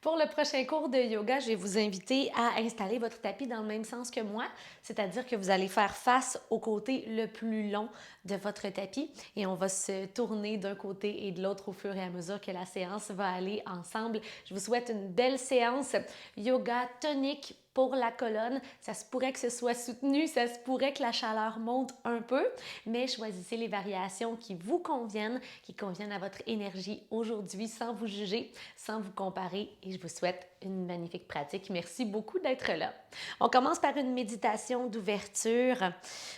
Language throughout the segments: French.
Pour le prochain cours de yoga, je vais vous inviter à installer votre tapis dans le même sens que moi, c'est-à-dire que vous allez faire face au côté le plus long de votre tapis et on va se tourner d'un côté et de l'autre au fur et à mesure que la séance va aller ensemble. Je vous souhaite une belle séance yoga tonique pour la colonne. Ça se pourrait que ce soit soutenu, ça se pourrait que la chaleur monte un peu, mais choisissez les variations qui vous conviennent, qui conviennent à votre énergie aujourd'hui sans vous juger, sans vous comparer et je vous souhaite une magnifique pratique. Merci beaucoup d'être là. On commence par une méditation d'ouverture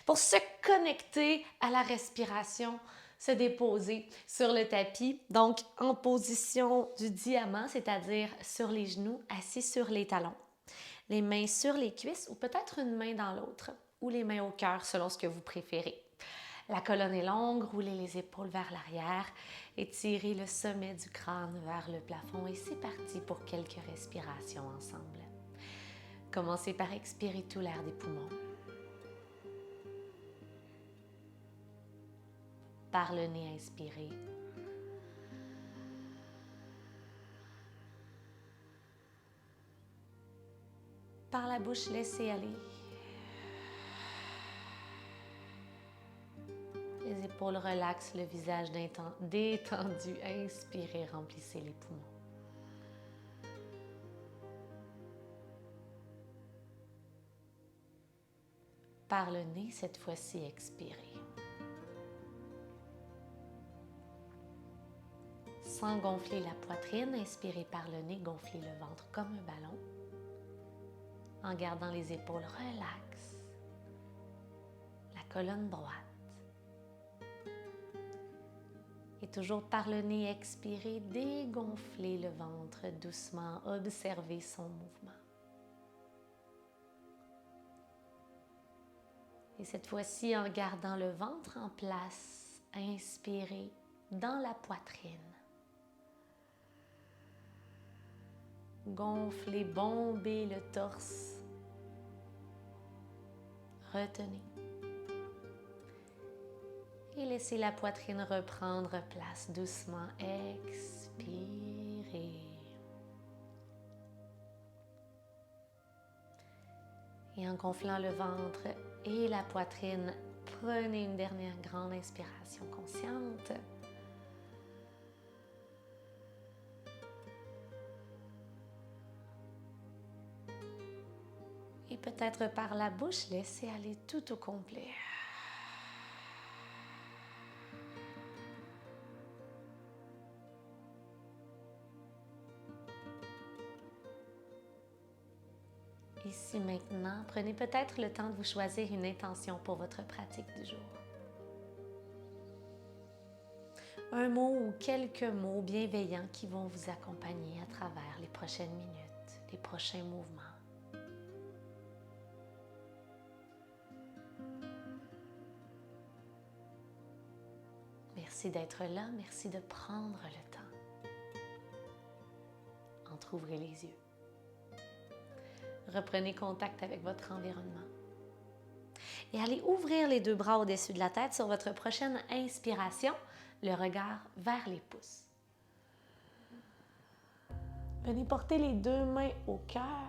pour se connecter à la respiration, se déposer sur le tapis, donc en position du diamant, c'est-à-dire sur les genoux, assis sur les talons. Les mains sur les cuisses ou peut-être une main dans l'autre ou les mains au cœur selon ce que vous préférez. La colonne est longue, roulez les épaules vers l'arrière, étirez le sommet du crâne vers le plafond et c'est parti pour quelques respirations ensemble. Commencez par expirer tout l'air des poumons. Par le nez, inspirez. Par la bouche, laissez aller. Les épaules relaxent, le visage détendu. Inspirez, remplissez les poumons. Par le nez, cette fois-ci, expirez. Sans gonfler la poitrine, inspirez par le nez, gonflez le ventre comme un ballon. En gardant les épaules relaxes, la colonne droite. Et toujours par le nez, expirez, dégonflez le ventre doucement, observez son mouvement. Et cette fois-ci, en gardant le ventre en place, inspirez dans la poitrine. Gonflez, bombez le torse. Retenez. Et laissez la poitrine reprendre place doucement. Expirez. Et en gonflant le ventre et la poitrine, prenez une dernière grande inspiration consciente. Et peut-être par la bouche, laissez aller tout au complet. Ici maintenant, prenez peut-être le temps de vous choisir une intention pour votre pratique du jour. Un mot ou quelques mots bienveillants qui vont vous accompagner à travers les prochaines minutes, les prochains mouvements. Merci d'être là, merci de prendre le temps. Entrouvrez les yeux. Reprenez contact avec votre environnement. Et allez ouvrir les deux bras au-dessus de la tête sur votre prochaine inspiration, le regard vers les pouces. Venez porter les deux mains au cœur.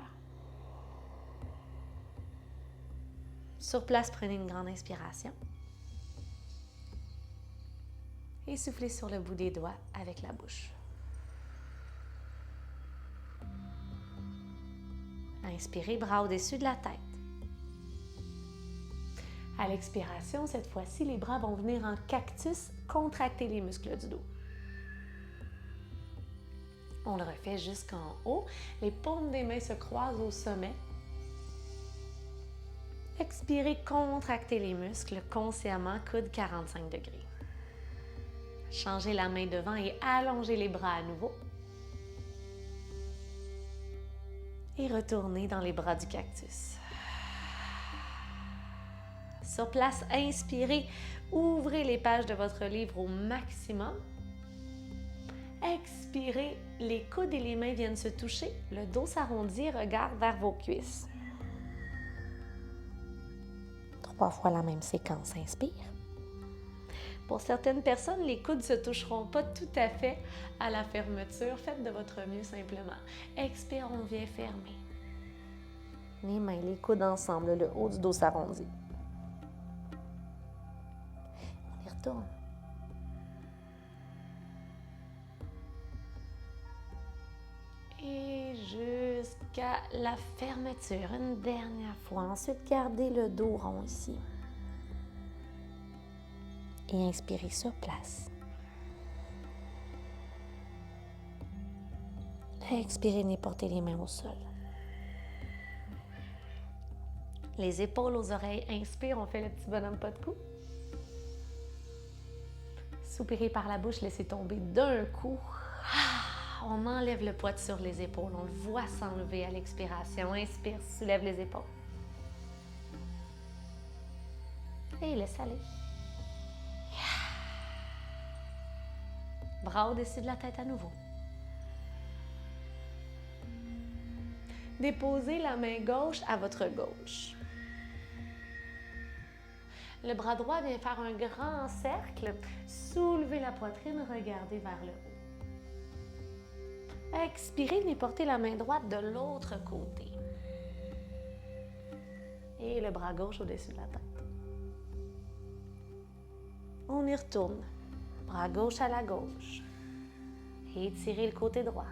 Sur place, prenez une grande inspiration. Et soufflez sur le bout des doigts avec la bouche. Inspirez, bras au-dessus de la tête. À l'expiration, cette fois-ci, les bras vont venir en cactus, contracter les muscles du dos. On le refait jusqu'en haut. Les paumes des mains se croisent au sommet. Expirez, contractez les muscles consciemment, coude 45 degrés. Changez la main devant et allongez les bras à nouveau. Et retournez dans les bras du cactus. Sur place, inspirez, ouvrez les pages de votre livre au maximum. Expirez, les coudes et les mains viennent se toucher, le dos s'arrondit, regard vers vos cuisses. 3 fois la même séquence, inspire. Pour certaines personnes, les coudes ne se toucheront pas tout à fait à la fermeture. Faites de votre mieux simplement. Expire, on vient fermer. Les mains, les coudes ensemble, le haut du dos s'arrondit. On y retourne. Et jusqu'à la fermeture, une dernière fois. Ensuite, gardez le dos rond ici. Et inspirez sur place. Expirez, portez les mains au sol. Les épaules aux oreilles. Inspire, on fait le petit bonhomme pas de cou. Soupirez par la bouche, laissez tomber d'un coup. On enlève le poids sur les épaules. On le voit s'enlever à l'expiration. Inspire, soulève les épaules. Et laisse aller. Bras au-dessus de la tête à nouveau. Déposez la main gauche à votre gauche. Le bras droit vient faire un grand cercle. Soulevez la poitrine, regardez vers le haut. Expirez, venez porter la main droite de l'autre côté. Et le bras gauche au-dessus de la tête. On y retourne. Bras gauche à la gauche. Et étirez le côté droit.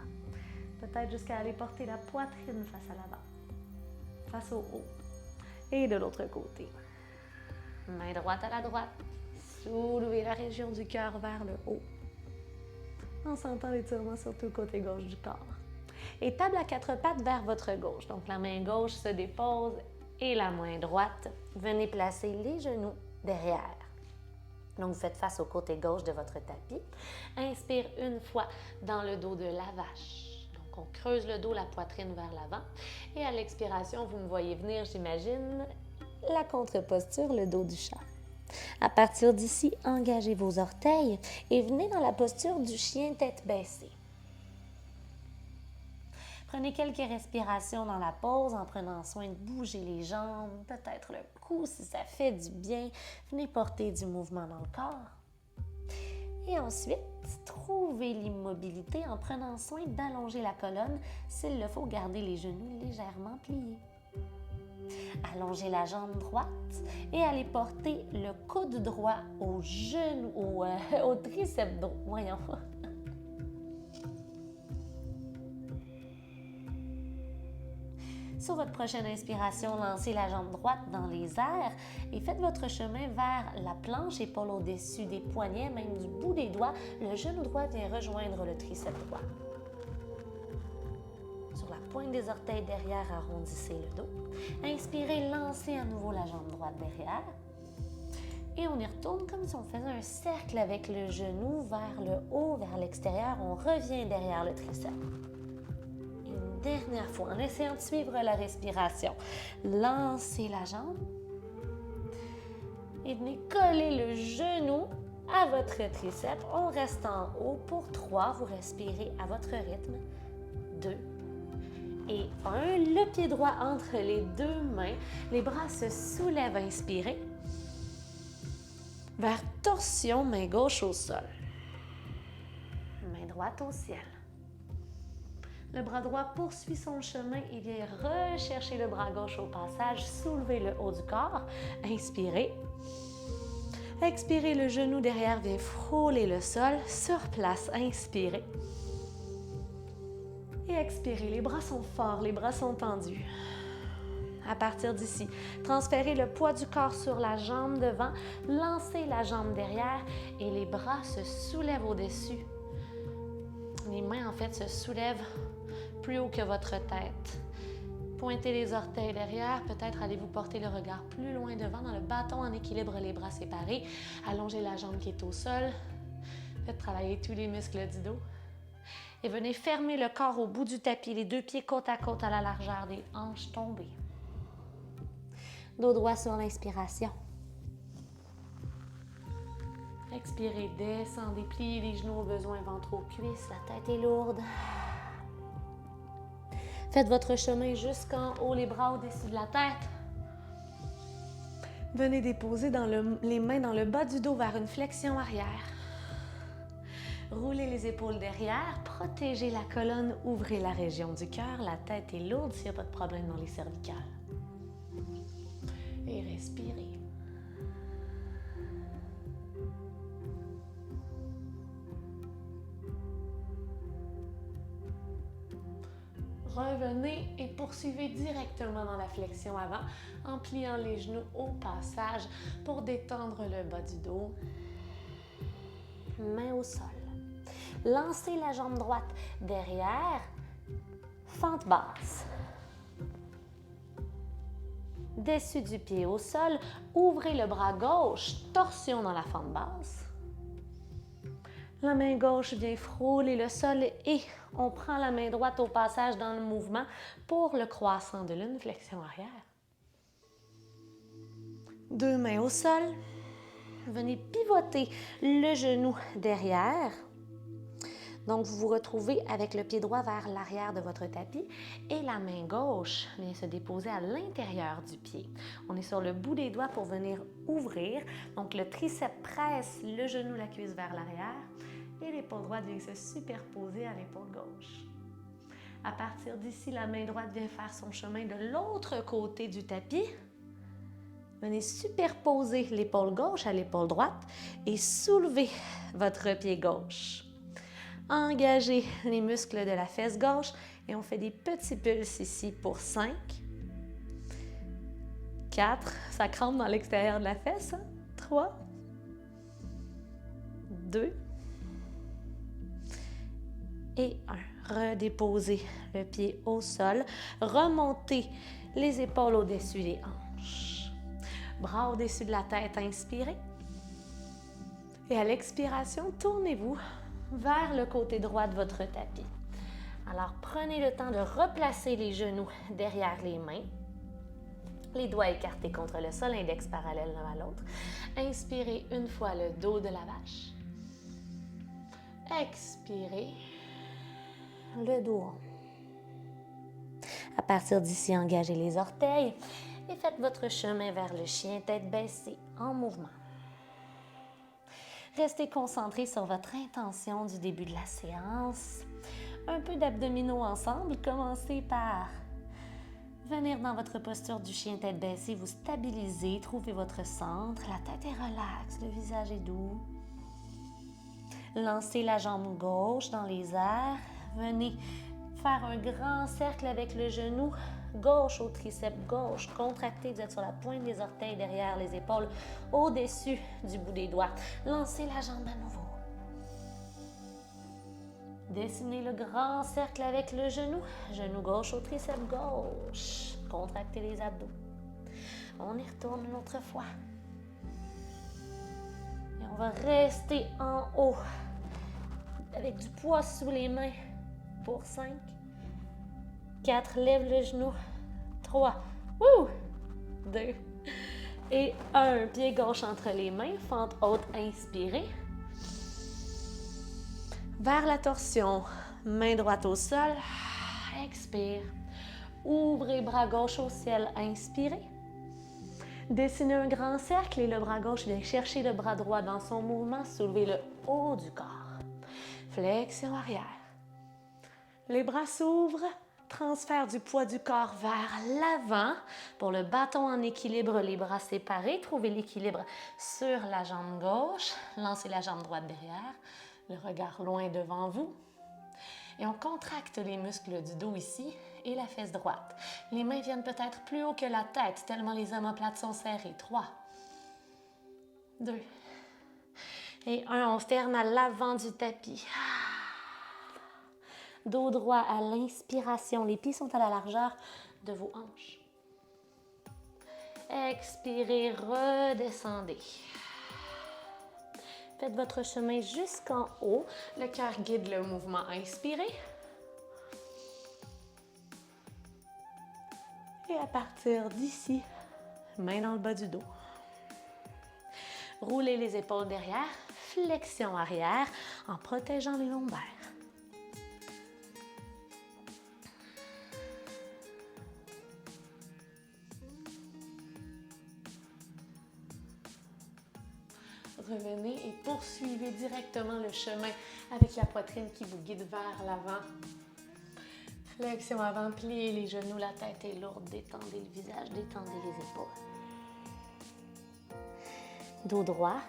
Peut-être jusqu'à aller porter la poitrine face à l'avant. Face au haut. Et de l'autre côté. Main droite à la droite. Soulevez la région du cœur vers le haut. En sentant l'étirement sur tout le côté gauche du corps. Et table à quatre pattes vers votre gauche. Donc la main gauche se dépose et la main droite. Venez placer les genoux derrière. Donc vous faites face au côté gauche de votre tapis. Inspire une fois dans le dos de la vache. Donc on creuse le dos, la poitrine vers l'avant. Et à l'expiration, vous me voyez venir, j'imagine, la contre-posture, le dos du chat. À partir d'ici, engagez vos orteils et venez dans la posture du chien tête baissée. Prenez quelques respirations dans la pause en prenant soin de bouger les jambes, peut-être le cou si ça fait du bien. Venez porter du mouvement dans le corps. Et ensuite, trouvez l'immobilité en prenant soin d'allonger la colonne. S'il le faut, gardez les genoux légèrement pliés. Allongez la jambe droite et allez porter le coude droit au genou, au triceps droit. Voyons. Sur votre prochaine inspiration, lancez la jambe droite dans les airs et faites votre chemin vers la planche, épaule au-dessus des poignets, même du bout des doigts. Le genou droit vient rejoindre le triceps droit. Sur la pointe des orteils derrière, arrondissez le dos. Inspirez, lancez à nouveau la jambe droite derrière. Et on y retourne comme si on faisait un cercle avec le genou vers le haut, vers l'extérieur. On revient derrière le triceps. Une dernière fois, en essayant de suivre la respiration. Lancez la jambe. Et venez coller le genou à votre triceps. On reste en haut pour 3. Vous respirez à votre rythme. 2. Et 1, le pied droit entre les deux mains. Les bras se soulèvent, inspirez. Vers torsion, main gauche au sol. Main droite au ciel. Le bras droit poursuit son chemin et vient rechercher le bras gauche au passage. Soulevez le haut du corps. Inspirez. Expirez, le genou derrière vient frôler le sol. Sur place, inspirez. Et expirez, les bras sont forts, les bras sont tendus. À partir d'ici, transférez le poids du corps sur la jambe devant, lancez la jambe derrière et les bras se soulèvent au-dessus. Les mains, en fait, se soulèvent plus haut que votre tête. Pointez les orteils derrière, peut-être allez-vous porter le regard plus loin devant dans le bâton en équilibre, les bras séparés. Allongez la jambe qui est au sol. Faites travailler tous les muscles du dos. Et venez fermer le corps au bout du tapis, les deux pieds côte à côte à la largeur des hanches tombées. Dos droit sur l'inspiration. Expirez, descendez, pliez les genoux au besoin, ventre aux cuisses, la tête est lourde. Faites votre chemin jusqu'en haut, les bras au-dessus de la tête. Venez déposer les mains dans le bas du dos vers une flexion arrière. Roulez les épaules derrière, protégez la colonne, ouvrez la région du cœur, la tête est lourde s'il n'y a pas de problème dans les cervicales. Et respirez. Revenez et poursuivez directement dans la flexion avant en pliant les genoux au passage pour détendre le bas du dos. Main au sol. Lancez la jambe droite derrière, fente basse. Dessus du pied au sol, ouvrez le bras gauche, torsion dans la fente basse. La main gauche vient frôler le sol et on prend la main droite au passage dans le mouvement pour le croissant de lune, flexion arrière. Deux mains au sol. Venez pivoter le genou derrière. Donc, vous vous retrouvez avec le pied droit vers l'arrière de votre tapis et la main gauche vient se déposer à l'intérieur du pied. On est sur le bout des doigts pour venir ouvrir. Donc, le triceps presse le genou, la cuisse vers l'arrière et l'épaule droite vient se superposer à l'épaule gauche. À partir d'ici, la main droite vient faire son chemin de l'autre côté du tapis. Venez superposer l'épaule gauche à l'épaule droite et soulevez votre pied gauche. Engagez les muscles de la fesse gauche et on fait des petits pulses ici pour 5, 4, ça crampe dans l'extérieur de la fesse, 3, 2 et 1. Redéposez le pied au sol, remontez les épaules au-dessus des hanches. Bras au-dessus de la tête, inspirez. Et à l'expiration, tournez-vous vers le côté droit de votre tapis. Alors, prenez le temps de replacer les genoux derrière les mains. Les doigts écartés contre le sol, index parallèle l'un à l'autre. Inspirez une fois le dos de la vache. Expirez le dos rond. À partir d'ici, engagez les orteils et faites votre chemin vers le chien tête baissée en mouvement. Restez concentré sur votre intention du début de la séance. Un peu d'abdominaux ensemble. Commencez par venir dans votre posture du chien tête baissée, vous stabilisez, trouvez votre centre. La tête est relaxe, le visage est doux. Lancez la jambe gauche dans les airs. Venez faire un grand cercle avec le genou gauche au triceps gauche. Contractez, vous êtes sur la pointe des orteils derrière les épaules, au-dessus du bout des doigts. Lancez la jambe à nouveau. Dessinez le grand cercle avec le genou. Genou gauche au triceps gauche. Contractez les abdos. On y retourne une autre fois. Et on va rester en haut avec du poids sous les mains pour 5, 4, lève le genou, 3, 2 et 1. Pied gauche entre les mains, fente haute, inspirez. Vers la torsion, main droite au sol, expire. Ouvrez bras gauche au ciel, inspirez. Dessinez un grand cercle et le bras gauche vient chercher le bras droit dans son mouvement, soulevez le haut du corps. Flexion arrière. Les bras s'ouvrent, transfert du poids du corps vers l'avant. Pour le bâton en équilibre, les bras séparés. Trouvez l'équilibre sur la jambe gauche. Lancez la jambe droite derrière. Le regard loin devant vous. Et on contracte les muscles du dos ici et la fesse droite. Les mains viennent peut-être plus haut que la tête, tellement les omoplates sont serrées. 3, 2 et 1. On ferme à l'avant du tapis. Dos droit à l'inspiration. Les pieds sont à la largeur de vos hanches. Expirez, redescendez. Faites votre chemin jusqu'en haut. Le cœur guide le mouvement. Inspirez. Et à partir d'ici, main dans le bas du dos. Roulez les épaules derrière. Flexion arrière en protégeant les lombaires. Revenez et poursuivez directement le chemin avec la poitrine qui vous guide vers l'avant. Flexion avant, pliez les genoux, la tête est lourde, détendez le visage, détendez les épaules. Dos droit.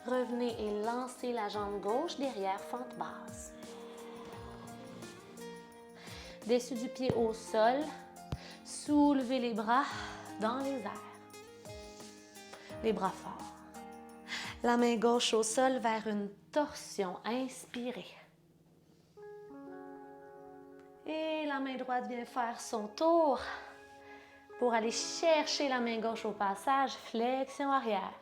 Revenez et lancez la jambe gauche derrière, fente basse. Dessus du pied au sol, soulevez les bras dans les airs. Les bras forts. La main gauche au sol vers une torsion. Inspirez. Et la main droite vient faire son tour pour aller chercher la main gauche au passage. Flexion arrière.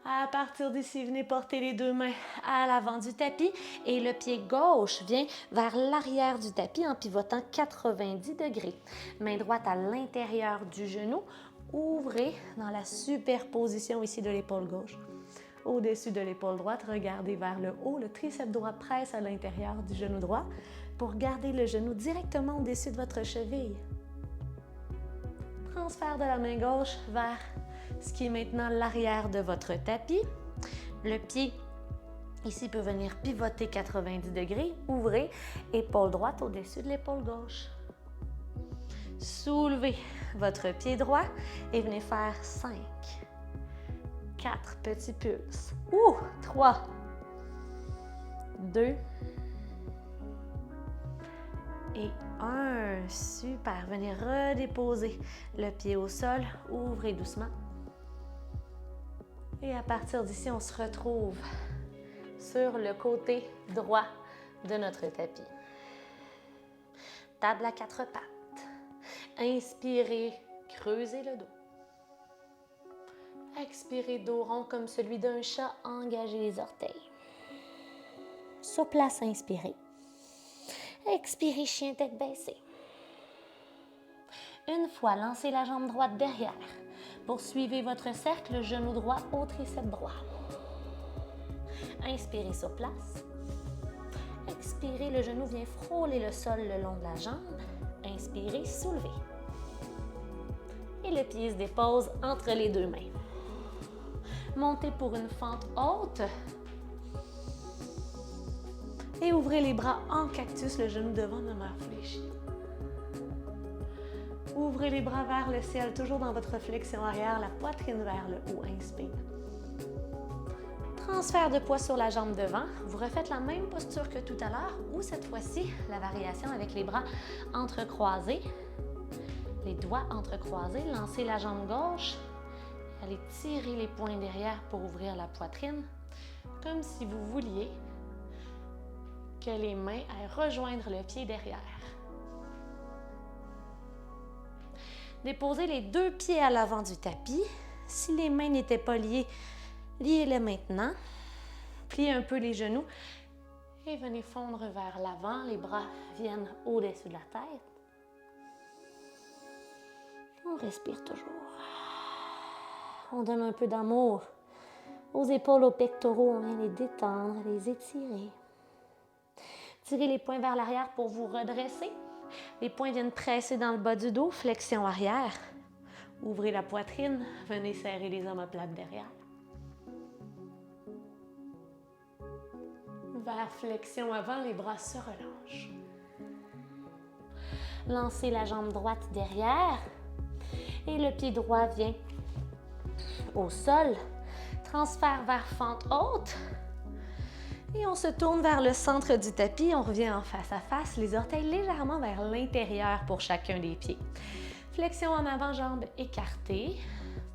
À partir d'ici, venez porter les deux mains à l'avant du tapis et le pied gauche vient vers l'arrière du tapis en pivotant 90 degrés. Main droite à l'intérieur du genou. Ouvrez dans la superposition ici de l'épaule gauche. Au-dessus de l'épaule droite, regardez vers le haut. Le triceps droit presse à l'intérieur du genou droit pour garder le genou directement au-dessus de votre cheville. Transfert de la main gauche vers ce qui est maintenant l'arrière de votre tapis. Le pied ici peut venir pivoter 90 degrés. Ouvrez, épaule droite au-dessus de l'épaule gauche. Soulevez votre pied droit et venez faire 5, 4 petits pulses. 3, 2 et 1. Super. Venez redéposer le pied au sol. Ouvrez doucement. Et à partir d'ici, on se retrouve sur le côté droit de notre tapis. Table à 4 pattes. Inspirez, creusez le dos. Expirez, dos rond comme celui d'un chat, engagez les orteils. Sur place, inspirez. Expirez, chien tête baissée. Une fois, lancez la jambe droite derrière. Poursuivez votre cercle, genou droit au triceps droit. Inspirez sur place. Expirez, le genou vient frôler le sol le long de la jambe. Inspirez, soulevez. Et le pied se dépose entre les deux mains. Montez pour une fente haute. Et ouvrez les bras en cactus, le genou devant demeure fléchi. Ouvrez les bras vers le ciel, toujours dans votre flexion arrière, la poitrine vers le haut. Inspire. Transfert de poids sur la jambe devant. Vous refaites la même posture que tout à l'heure, ou cette fois-ci, la variation avec les bras entrecroisés. Les doigts entrecroisés. Lancez la jambe gauche. Allez tirer les poings derrière pour ouvrir la poitrine, comme si vous vouliez que les mains aillent rejoindre le pied derrière. Déposez les deux pieds à l'avant du tapis. Si les mains n'étaient pas liées, liez-les maintenant. Pliez un peu les genoux et venez fondre vers l'avant. Les bras viennent au-dessus de la tête. On respire toujours. On donne un peu d'amour aux épaules, aux pectoraux. On vient les détendre, les étirer. Tirez les poings vers l'arrière pour vous redresser. Les poings viennent presser dans le bas du dos, flexion arrière. Ouvrez la poitrine, venez serrer les omoplates derrière. Vers flexion avant, les bras se relâchent. Lancez la jambe droite derrière et le pied droit vient au sol. Transfert vers fente haute. Et on se tourne vers le centre du tapis. On revient en face à face, les orteils légèrement vers l'intérieur pour chacun des pieds. Flexion en avant, jambes écartées.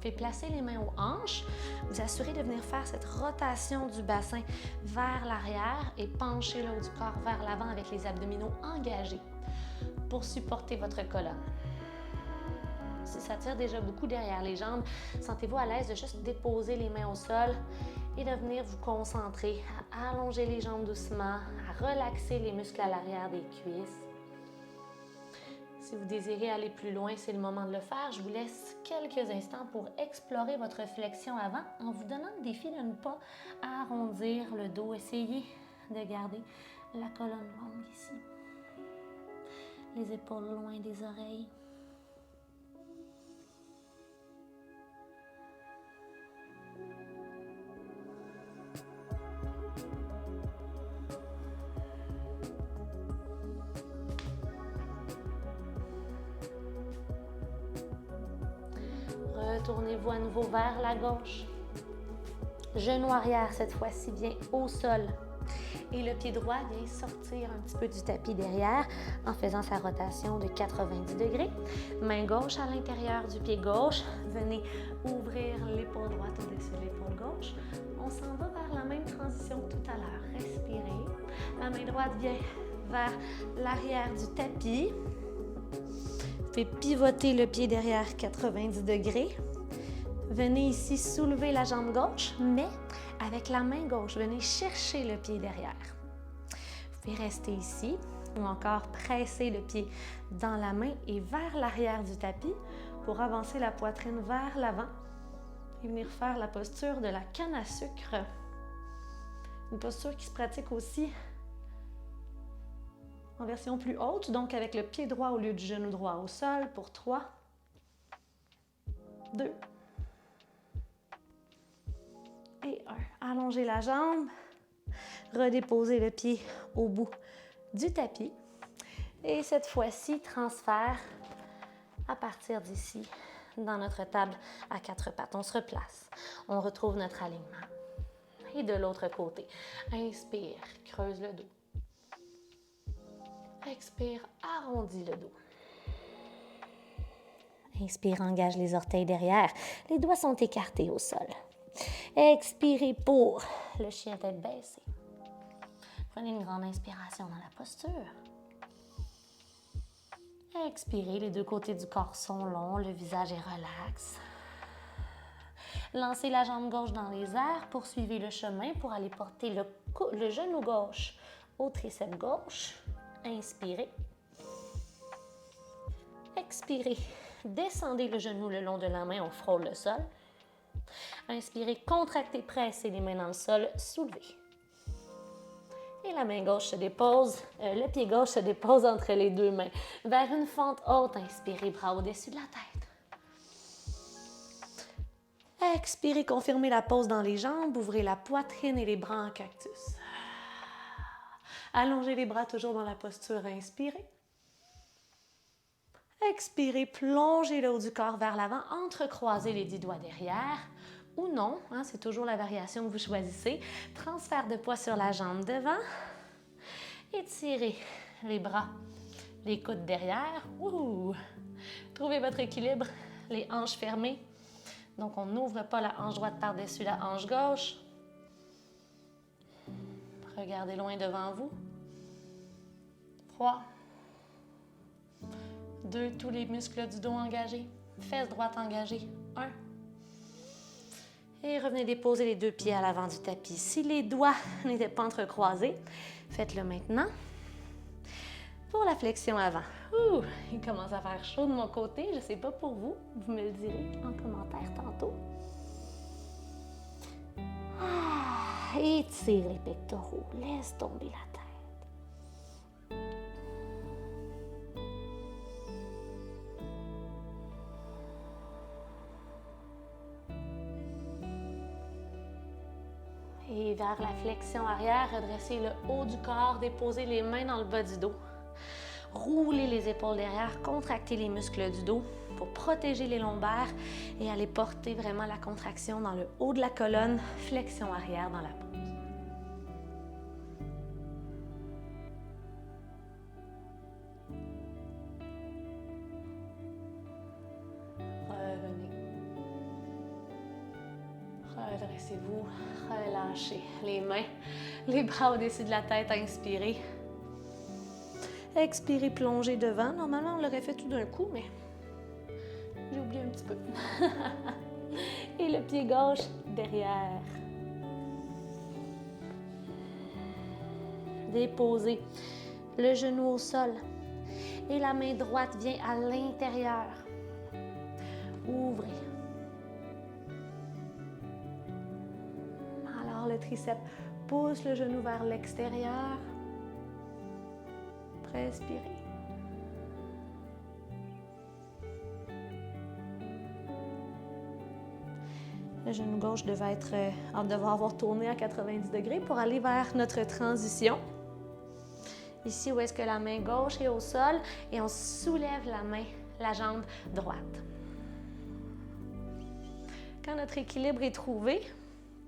Faites placer les mains aux hanches. Vous assurez de venir faire cette rotation du bassin vers l'arrière et pencher le haut du corps vers l'avant avec les abdominaux engagés pour supporter votre colonne. Si ça tire déjà beaucoup derrière les jambes, sentez-vous à l'aise de juste déposer les mains au sol et de venir vous concentrer à allonger les jambes doucement, à relaxer les muscles à l'arrière des cuisses. Si vous désirez aller plus loin, c'est le moment de le faire. Je vous laisse quelques instants pour explorer votre flexion avant en vous donnant le défi de ne pas arrondir le dos. Essayez de garder la colonne longue ici. Les épaules loin des oreilles. retournez-vous à nouveau vers la gauche. Genou arrière, cette fois-ci, vient au sol. Et le pied droit vient sortir un petit peu du tapis derrière en faisant sa rotation de 90 degrés. Main gauche à l'intérieur du pied gauche. Venez ouvrir l'épaule droite au-dessus de l'épaule gauche. On s'en va vers la même transition que tout à l'heure. Respirez. La main droite vient vers l'arrière du tapis. Faites pivoter le pied derrière 90 degrés. Venez ici soulever la jambe gauche, mais avec la main gauche, venez chercher le pied derrière. Vous pouvez rester ici ou encore presser le pied dans la main et vers l'arrière du tapis pour avancer la poitrine vers l'avant et venir faire la posture de la canne à sucre. Une posture qui se pratique aussi en version plus haute, donc avec le pied droit au lieu du genou droit au sol pour 3, 2, et 1. Allongez la jambe, redéposez le pied au bout du tapis. Et cette fois-ci, transfert à partir d'ici dans notre table à 4 pattes. On se replace, on retrouve notre alignement. Et de l'autre côté, inspire, creuse le dos. Expire, arrondis le dos. Inspire, engage les orteils derrière. Les doigts sont écartés au sol. Expirez pour le chien tête baissée. Prenez une grande inspiration dans la posture. Expirez, les deux côtés du corps sont longs, le visage est relax. Lancez la jambe gauche dans les airs, poursuivez le chemin pour aller porter le genou gauche au triceps gauche. Inspirez. Expirez, descendez le genou le long de la main, on frôle le sol. Inspirez, contractez, pressez les mains dans le sol, soulevez. Et la main gauche se dépose, le pied gauche se dépose entre les deux mains. Vers une fente haute, inspirez, bras au-dessus de la tête. Expirez, confirmez la pose dans les jambes, ouvrez la poitrine et les bras en cactus. Allongez les bras toujours dans la posture, inspirez. Expirez, plongez le haut du corps vers l'avant, entrecroisez les 10 doigts derrière. Ou non, c'est toujours la variation que vous choisissez. Transfert de poids sur la jambe devant. Étirez les bras, les coudes derrière. Trouvez votre équilibre, les hanches fermées. Donc, on n'ouvre pas la hanche droite par-dessus la hanche gauche. Regardez loin devant vous. 3, 2, tous les muscles du dos engagés. Fesses droite engagées. 1. Et revenez déposer les deux pieds à l'avant du tapis. Si les doigts n'étaient pas entrecroisés, faites-le maintenant. Pour la flexion avant. Il commence à faire chaud de mon côté. Je ne sais pas pour vous. Vous me le direz en commentaire tantôt. Étire les pectoraux. Laisse tomber la tête. Et vers la flexion arrière, redressez le haut du corps, déposez les mains dans le bas du dos. Roulez les épaules derrière, contractez les muscles du dos pour protéger les lombaires et aller porter vraiment la contraction dans le haut de la colonne, flexion arrière dans la pose. Redressez-vous, relâchez les mains, les bras au-dessus de la tête, inspirez. Expirez, plongez devant. Normalement, on l'aurait fait tout d'un coup, mais j'ai oublié un petit peu. Et le pied gauche derrière. Déposez le genou au sol et la main droite vient à l'intérieur. Ouvrez. Le triceps pousse le genou vers l'extérieur. Respirez. Le genou gauche devait avoir tourné à 90 degrés pour aller vers notre transition. Ici, où est-ce que la main gauche est au sol et on soulève la jambe droite. Quand notre équilibre est trouvé,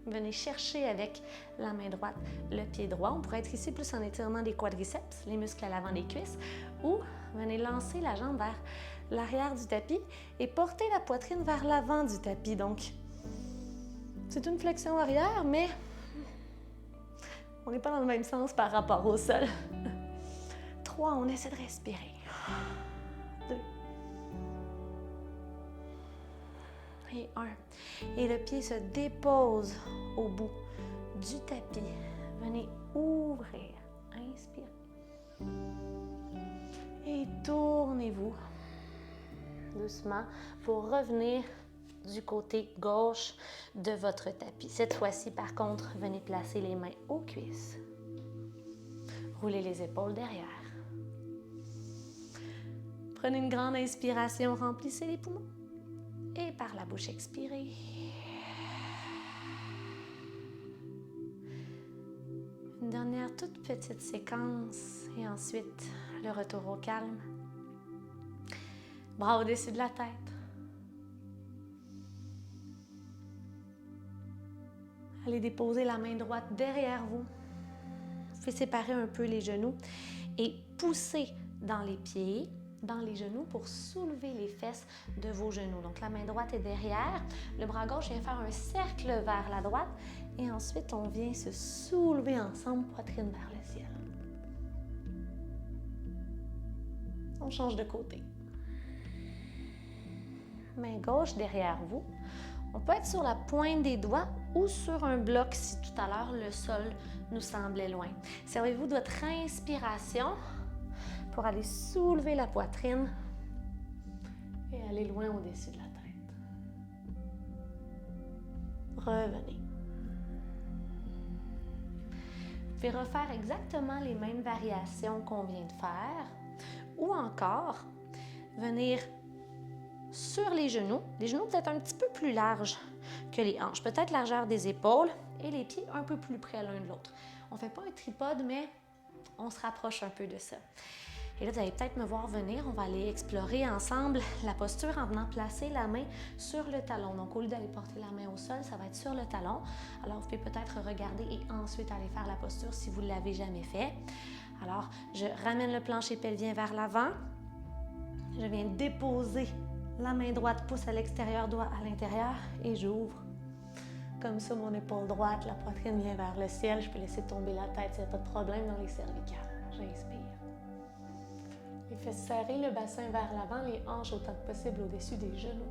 venez chercher avec la main droite le pied droit. On pourrait être ici plus en étirement des quadriceps, les muscles à l'avant des cuisses, ou venez lancer la jambe vers l'arrière du tapis et porter la poitrine vers l'avant du tapis. Donc, c'est une flexion arrière, mais on n'est pas dans le même sens par rapport au sol. 3, on essaie de respirer. 2. Et 1. Et le pied se dépose au bout du tapis. Venez ouvrir. Inspirez. Et tournez-vous doucement pour revenir du côté gauche de votre tapis. Cette fois-ci, par contre, venez placer les mains aux cuisses. Roulez les épaules derrière. Prenez une grande inspiration, remplissez les poumons. Et par la bouche, expirez. Une dernière toute petite séquence et ensuite le retour au calme. Bras au-dessus de la tête. Allez déposer la main droite derrière vous. Vous pouvez séparer un peu les genoux et pousser dans les pieds, dans les genoux pour soulever les fesses de vos genoux. Donc la main droite est derrière, le bras gauche vient faire un cercle vers la droite et ensuite on vient se soulever ensemble, poitrine vers le ciel. On change de côté. Main gauche derrière vous. On peut être sur la pointe des doigts ou sur un bloc si tout à l'heure le sol nous semblait loin. Servez-vous de votre inspiration pour aller soulever la poitrine et aller loin au-dessus de la tête. Revenez. Vous pouvez refaire exactement les mêmes variations qu'on vient de faire ou encore venir sur les genoux peut-être un petit peu plus larges que les hanches, peut-être largeur des épaules et les pieds un peu plus près l'un de l'autre. On ne fait pas un tripode, mais on se rapproche un peu de ça. Et là, vous allez peut-être me voir venir, on va aller explorer ensemble la posture en venant placer la main sur le talon. Donc, au lieu d'aller porter la main au sol, ça va être sur le talon. Alors, vous pouvez peut-être regarder et ensuite aller faire la posture si vous ne l'avez jamais fait. Alors, je ramène le plancher pelvien vers l'avant. Je viens déposer la main droite, pouce à l'extérieur, doigt à l'intérieur et j'ouvre. Comme ça, mon épaule droite, la poitrine vient vers le ciel. Je peux laisser tomber la tête s'il n'y a pas de problème dans les cervicales. J'inspire. Les fesses serrées, le bassin vers l'avant, les hanches autant que possible au-dessus des genoux.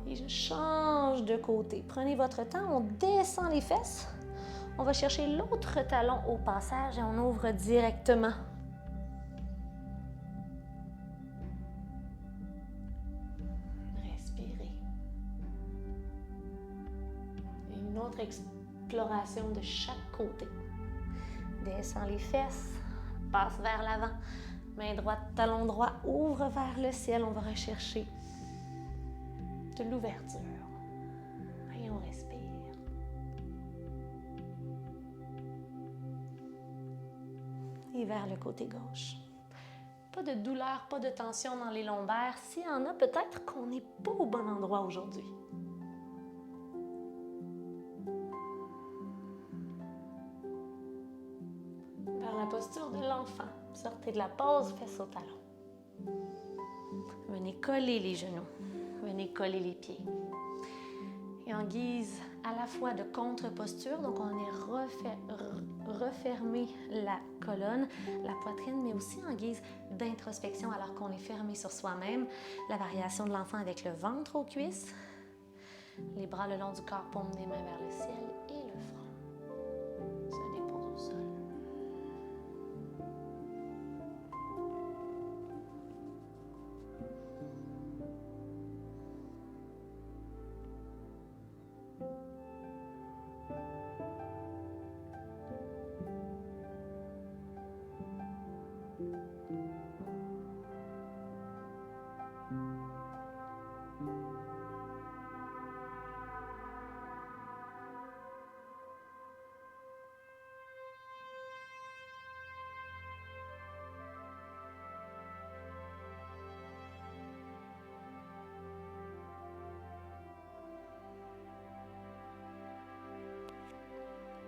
Et je change de côté. Prenez votre temps, on descend les fesses. On va chercher l'autre talon au passage et on ouvre directement. Respirez. Et une autre exploration de chaque côté. Descend les fesses. Passe vers l'avant. Main droite, talon droit, ouvre vers le ciel. On va rechercher de l'ouverture. Et on respire. Et vers le côté gauche. Pas de douleur, pas de tension dans les lombaires. S'il y en a, peut-être qu'on n'est pas au bon endroit aujourd'hui. Posture de l'enfant. Sortez de la pause, fesses au talon. Venez coller les genoux. Venez coller les pieds. Et en guise à la fois de contre-posture, donc on est refermé la colonne, la poitrine, mais aussi en guise d'introspection alors qu'on est fermé sur soi-même. La variation de l'enfant avec le ventre aux cuisses, les bras le long du corps, paume des mains vers le ciel et le front. Se dépose au sol.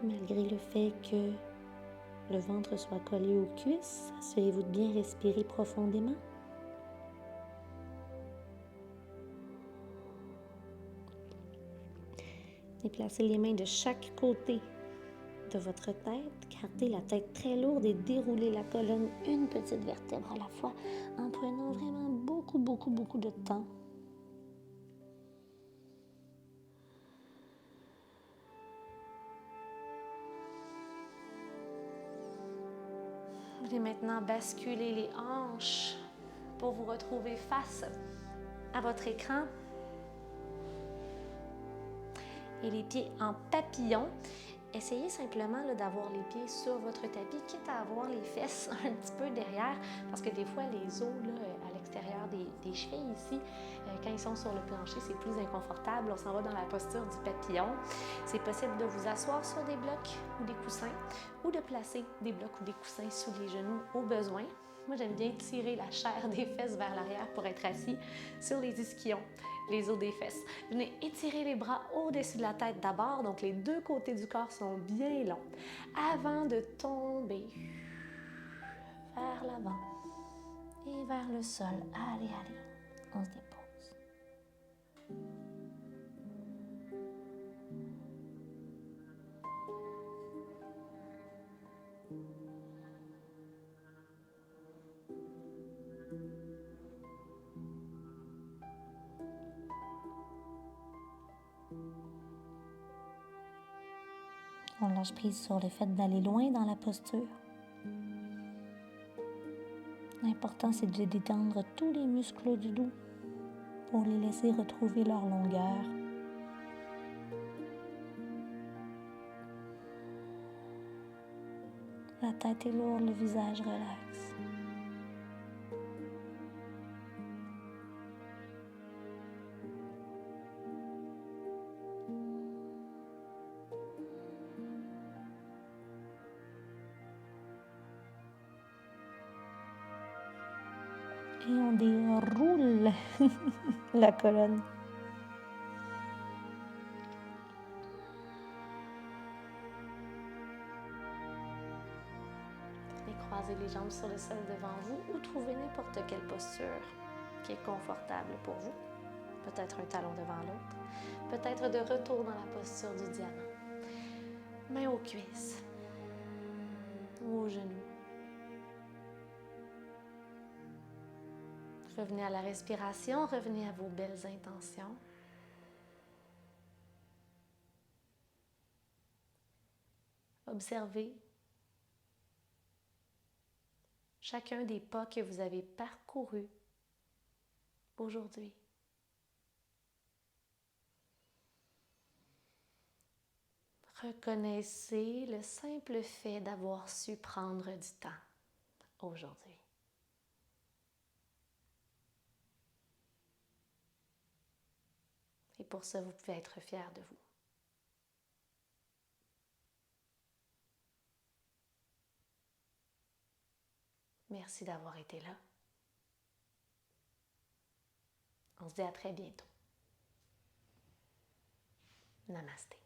Malgré le fait que le ventre soit collé aux cuisses, assurez-vous de bien respirer profondément. Déplacez les mains de chaque côté de votre tête. Gardez la tête très lourde et déroulez la colonne une petite vertèbre à la fois en prenant vraiment beaucoup de temps. Vous allez maintenant basculer les hanches pour vous retrouver face à votre écran et les pieds en papillon. Essayez simplement d'avoir les pieds sur votre tapis, quitte à avoir les fesses un petit peu derrière, parce que des fois, les os à l'extérieur des chevilles ici, quand ils sont sur le plancher, c'est plus inconfortable. On s'en va dans la posture du papillon. C'est possible de vous asseoir sur des blocs ou des coussins, ou de placer des blocs ou des coussins sous les genoux au besoin. Moi, j'aime bien tirer la chair des fesses vers l'arrière pour être assis sur les ischions, les os des fesses. Venez étirer les bras au-dessus de la tête d'abord, donc les deux côtés du corps sont bien longs, avant de tomber vers l'avant et vers le sol. Allez, on se dépose. On lâche prise sur le fait d'aller loin dans la posture. L'important, c'est de détendre tous les muscles du dos pour les laisser retrouver leur longueur. La tête est lourde, le visage relax. Et on déroule la colonne. Et croisez les jambes sur le sol devant vous ou trouvez n'importe quelle posture qui est confortable pour vous. Peut-être un talon devant l'autre. Peut-être de retour dans la posture du diamant. Mains aux cuisses ou aux genoux. Revenez à la respiration, revenez à vos belles intentions. Observez chacun des pas que vous avez parcourus aujourd'hui. Reconnaissez le simple fait d'avoir su prendre du temps aujourd'hui. Et pour ça, vous pouvez être fiers de vous. Merci d'avoir été là. On se dit à très bientôt. Namasté.